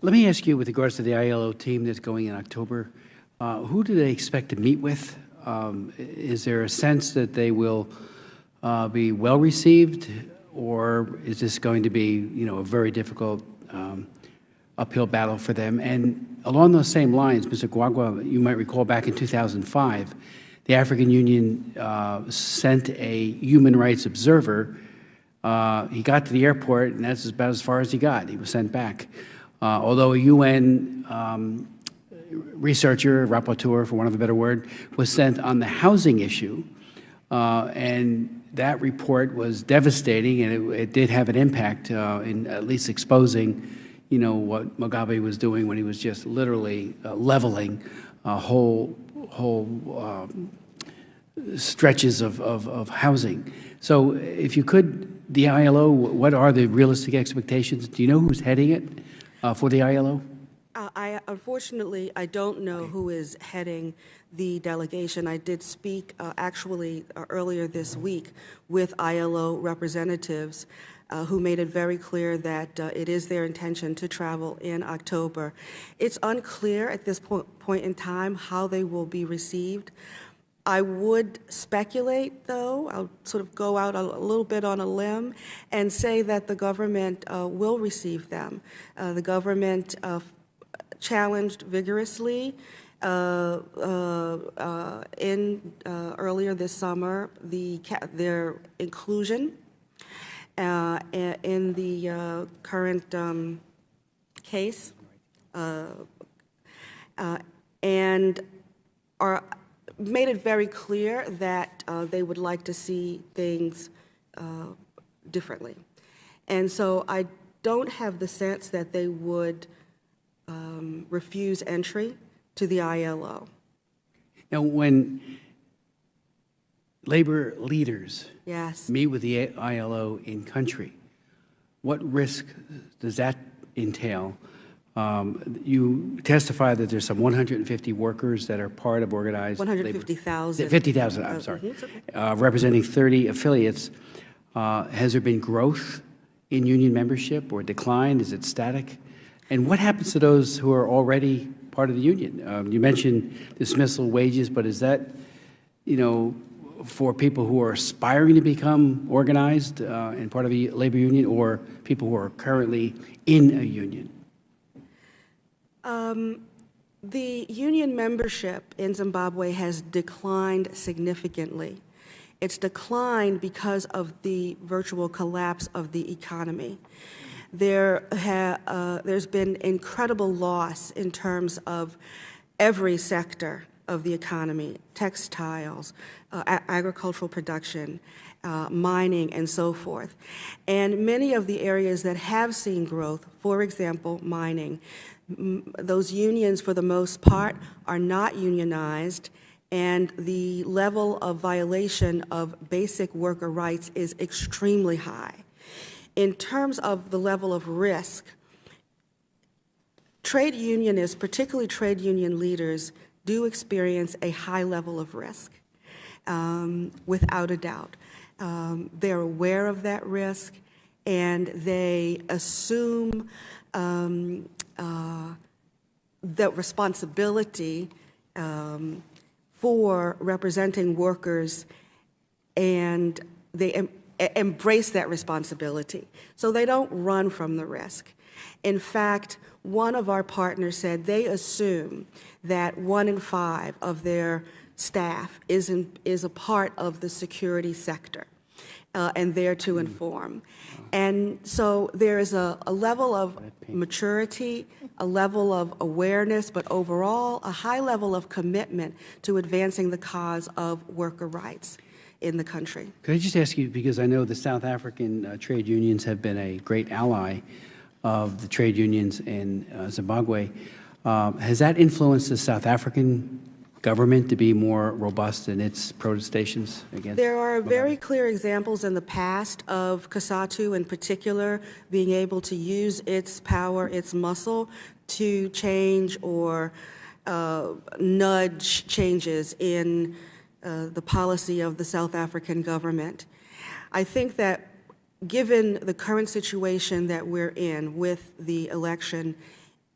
Let me ask you, with regards to the ILO team that's going in October, who do they expect to meet with? Is there a sense that they will be well received, or is this going to be, a very difficult uphill battle for them? And along those same lines, Mr. Gwagwa, you might recall back in 2005, the African Union sent a human rights observer. He got to the airport, and that's about as far as he got. He was sent back. Although a UN researcher, rapporteur, for want of a better word, was sent on the housing issue, and that report was devastating, and it did have an impact in at least exposing, what Mugabe was doing when he was just literally leveling whole stretches of housing. So if you could, the ILO, what are the realistic expectations? Do you know who's heading it for the ILO? Unfortunately, I don't know who is heading the delegation. I did speak actually earlier this week with ILO representatives who made it very clear that it is their intention to travel in October. It's unclear at this point in time how they will be received. I would speculate, though, I'll sort of go out a little bit on a limb and say that the government will receive them. The government challenged vigorously earlier this summer their inclusion in the current case, and made it very clear that they would like to see things differently. And so I don't have the sense that they would refuse entry to the ILO. Now, when labor leaders meet with the ILO in country, what risk does that entail? You testify that there's some 150 workers that are part of organized 150,000. 50,000, I'm sorry, representing 30 affiliates. Has there been growth in union membership or decline? Is it static? And what happens to those who are already part of the union? You mentioned dismissal wages, but is that, for people who are aspiring to become organized and part of a labor union, or people who are currently in a union? The union membership in Zimbabwe has declined significantly. It's declined because of the virtual collapse of the economy. There's been incredible loss in terms of every sector of the economy: textiles, agricultural production, mining, and so forth. And many of the areas that have seen growth, for example, mining, those unions, for the most part, are not unionized, and the level of violation of basic worker rights is extremely high. In terms of the level of risk, trade unionists, particularly trade union leaders, do experience a high level of risk, without a doubt. They're aware of that risk, and they assume the responsibility for representing workers, and they embrace that responsibility. So they don't run from the risk. In fact, one of our partners said they assume that 1 in 5 of their staff is a part of the security sector and there to inform. And so there is a level of maturity, a level of awareness, but overall a high level of commitment to advancing the cause of worker rights in the country. Could I just ask you, because I know the South African trade unions have been a great ally of the trade unions in Zimbabwe. Has that influenced the South African government to be more robust in its protestations against? There are very clear examples in the past of COSATU in particular being able to use its power, its muscle, to change or nudge changes in the policy of the South African government. I think that given the current situation that we're in with the election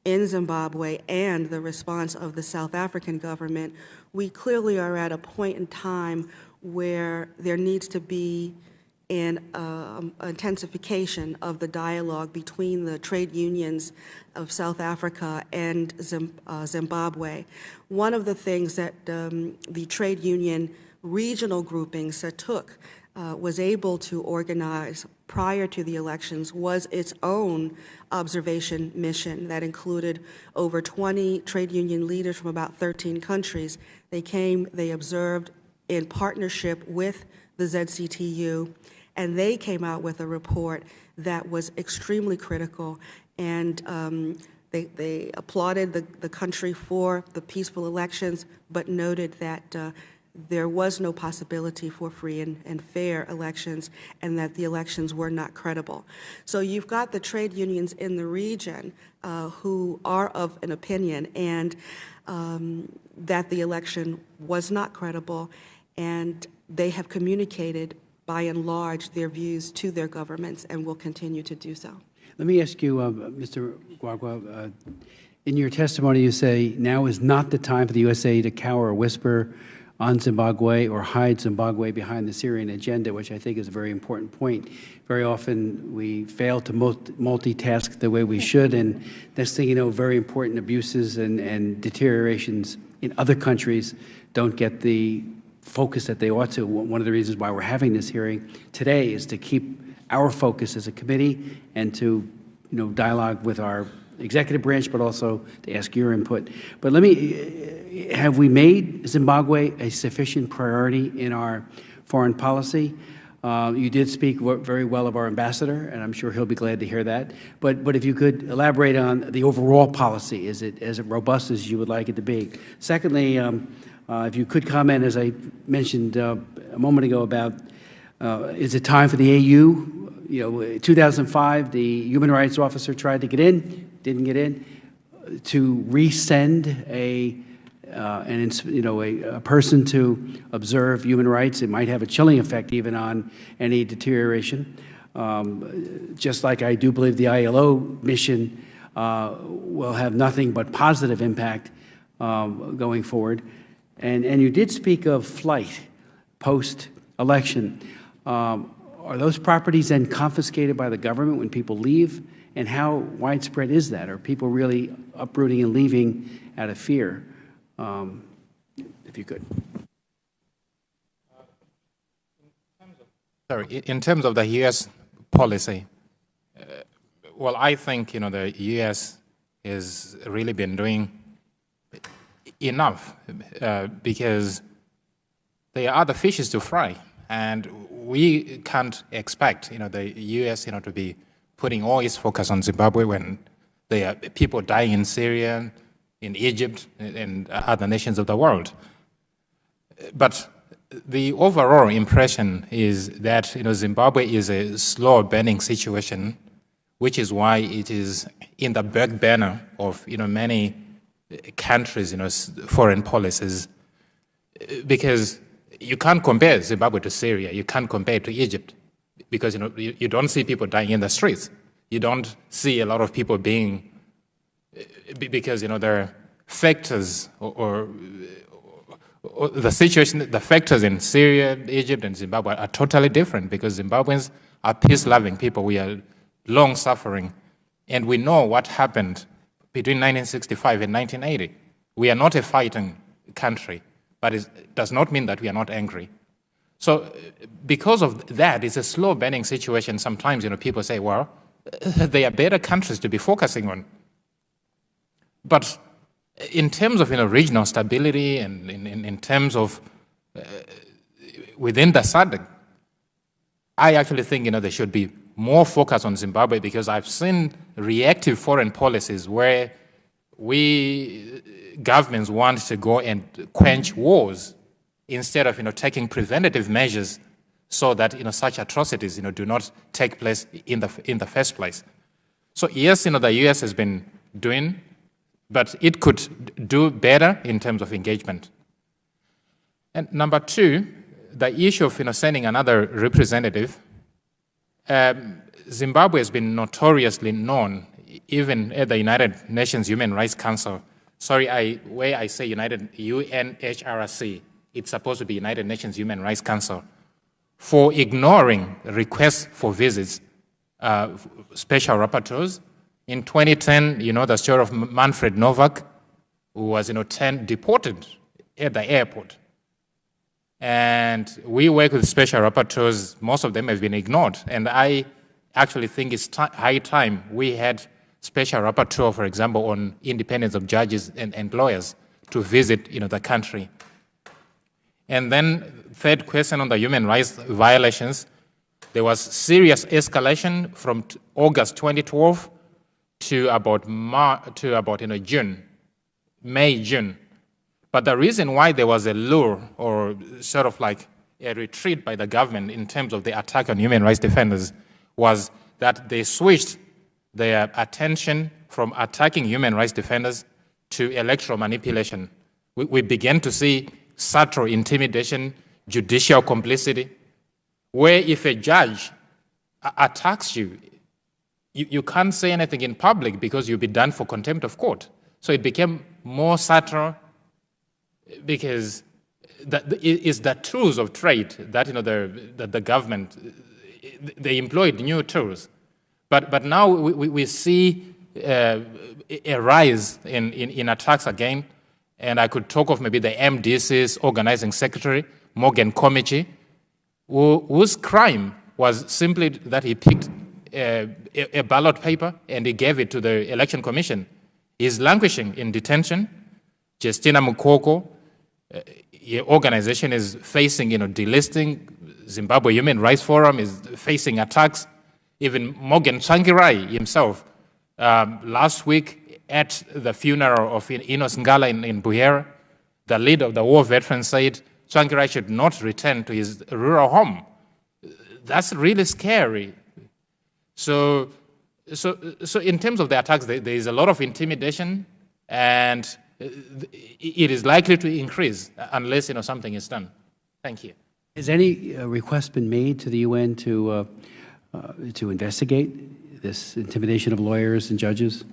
in Zimbabwe and the response of the South African government, we clearly are at a point in time where there needs to be an intensification of the dialogue between the trade unions of South Africa and Zimbabwe. One of the things that the trade union regional groupings was able to organize prior to the elections was its own observation mission that included over 20 trade union leaders from about 13 countries. They came, they observed in partnership with the ZCTU, and they came out with a report that was extremely critical, and they applauded the country for the peaceful elections, but noted that there was no possibility for free and fair elections, and that the elections were not credible. So you've got the trade unions in the region who are of an opinion and that the election was not credible, and they have communicated by and large their views to their governments and will continue to do so. Let me ask you, Mr. Gwagwa, in your testimony you say, now is not the time for the USA to cower or whisper on Zimbabwe or hide Zimbabwe behind the Syrian agenda, which I think is a very important point. Very often we fail to multitask the way we should, and next thing you know, very important abuses and deteriorations in other countries don't get the focus that they ought to. One of the reasons why we're having this hearing today is to keep our focus as a committee and to dialogue with our executive branch, but also to ask your input. But have we made Zimbabwe a sufficient priority in our foreign policy? You did speak very well of our ambassador, and I'm sure he'll be glad to hear that. But if you could elaborate on the overall policy, is it as robust as you would like it to be? Secondly, if you could comment, as I mentioned a moment ago, about is it time for the AU? In 2005, the human rights officer tried to get in, didn't get in, to resend a person to observe human rights. It might have a chilling effect even on any deterioration. Just like I do believe the ILO mission will have nothing but positive impact going forward. And you did speak of flight post-election. Are those properties then confiscated by the government when people leave? And how widespread is that? Are people really uprooting and leaving out of fear? If you could. In terms of the U.S. policy, well, I think the U.S. has really been doing enough because there are other fishes to fry, and we can't expect the U.S. to be putting all its focus on Zimbabwe when there are people dying in Syria, in Egypt, and other nations of the world. But the overall impression is that Zimbabwe is a slow-burning situation, which is why it is in the back burner of many countries' foreign policies, because you can't compare Zimbabwe to Syria, you can't compare it to Egypt, because you don't see people dying in the streets, you don't see a lot of people being, because there are factors or the situation, the factors in Syria, Egypt, and Zimbabwe are totally different, because Zimbabweans are peace-loving people. We are long-suffering, and we know what happened between 1965 and 1980. We are not a fighting country, but it does not mean that we are not angry. So because of that, it's a slow-burning situation. Sometimes people say, well, they are better countries to be focusing on. But in terms of regional stability and in terms of within the SADC, I actually think there should be more focus on Zimbabwe, because I've seen reactive foreign policies where governments want to go and quench wars instead of taking preventative measures so that such atrocities do not take place in the first place. So yes, the U.S. has been doing, but it could do better in terms of engagement. And number two, the issue of sending another representative. Zimbabwe has been notoriously known even at the United Nations Human Rights Council, where I say UNHRC, it's supposed to be United Nations Human Rights Council, for ignoring requests for visits, special rapporteurs. In 2010, the story of Manfred Novak, who was, deported at the airport. And we work with special rapporteurs. Most of them have been ignored. And I actually think it's high time we had special rapporteur, for example, on independence of judges and lawyers to visit, the country. And then third question on the human rights violations, there was serious escalation from August 2012 to about June, May, June. But the reason why there was a lure or sort of like a retreat by the government in terms of the attack on human rights defenders was that they switched their attention from attacking human rights defenders to electoral manipulation. We began to see subtle intimidation, judicial complicity, where if a judge attacks you, you can't say anything in public because you'll be done for contempt of court. So it became more subtle because it's the tools of trade that the government, they employed new tools. But now we see a rise in attacks again, and I could talk of maybe the MDC's organizing secretary, Morgan Komichi, whose crime was simply that he picked a ballot paper and he gave it to the election commission. He's languishing in detention. Justina Mukoko, your organization is facing, delisting. Zimbabwe Human Rights Forum is facing attacks. Even Morgan Tsvangirai himself, last week at the funeral of Enos Ngala in Buhera, the leader of the war veterans said Tsvangirai should not return to his rural home. That's really scary. So in terms of the attacks, there is a lot of intimidation, and it is likely to increase unless something is done. Thank you. Has any request been made to the UN to investigate this intimidation of lawyers and judges?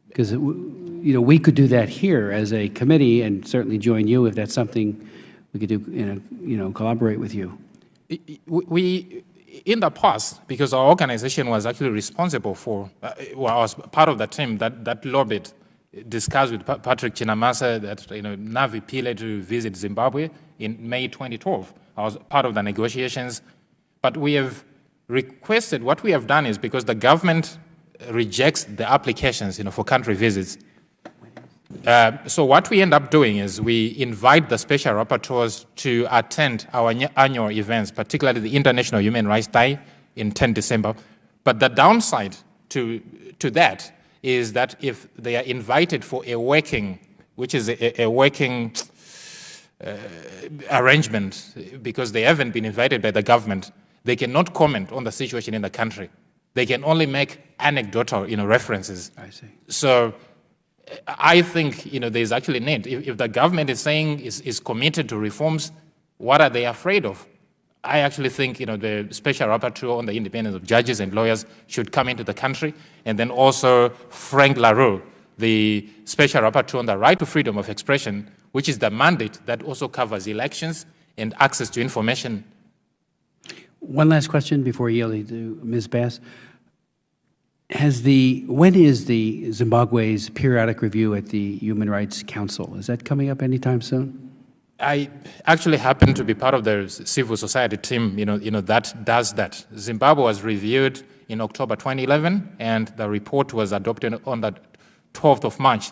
Because we could do that here as a committee, and certainly join you if that's something we could do. Collaborate with you. We in the past, because our organization was actually responsible for, I was part of the team that lobbied, discussed with Patrick Chinamasa that Navi Pile to visit Zimbabwe in May 2012. I was part of the negotiations, but we have requested, what we have done is, because the government rejects the applications for country visits, so what we end up doing is we invite the special rapporteurs to attend our annual events, particularly the International Human Rights Day in 10 December. But the downside to that is that if they are invited for a working, which is a working arrangement, because they haven't been invited by the government, they cannot comment on the situation in the country. They can only make anecdotal references. I see. So I think there's actually need. If the government is saying is committed to reforms, what are they afraid of? I actually think the special rapporteur on the independence of judges and lawyers should come into the country, and then also Frank LaRue, the special rapporteur on the right to freedom of expression, which is the mandate that also covers elections and access to information. One last question before yielding to Ms. Bass. When is the Zimbabwe's periodic review at the Human Rights Council? Is that coming up anytime soon? I actually happen to be part of the civil society team, that does that. Zimbabwe was reviewed in October 2011, and the report was adopted on the 12th of March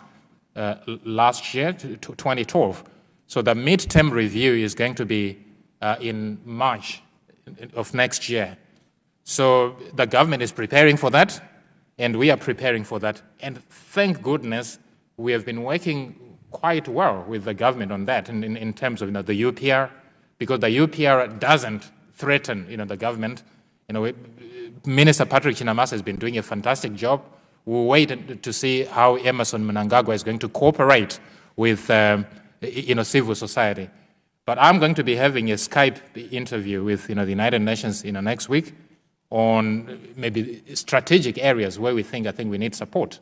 last year, 2012. So the midterm review is going to be in March of next year. So the government is preparing for that, and we are preparing for that. And thank goodness we have been working quite well with the government on that in terms of the UPR, because the UPR doesn't threaten the government. Minister Patrick Chinamasa has been doing a fantastic job. We'll wait to see how Emerson Mnangagwa is going to cooperate with civil society. But I'm going to be having a Skype interview with the United Nations next week on maybe strategic areas where I think we need support.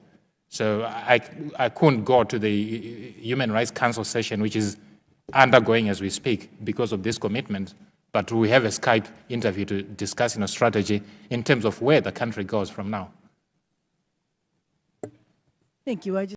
So I couldn't go to the Human Rights Council session, which is undergoing as we speak because of this commitment, but we have a Skype interview to discuss strategy in terms of where the country goes from now. Thank you.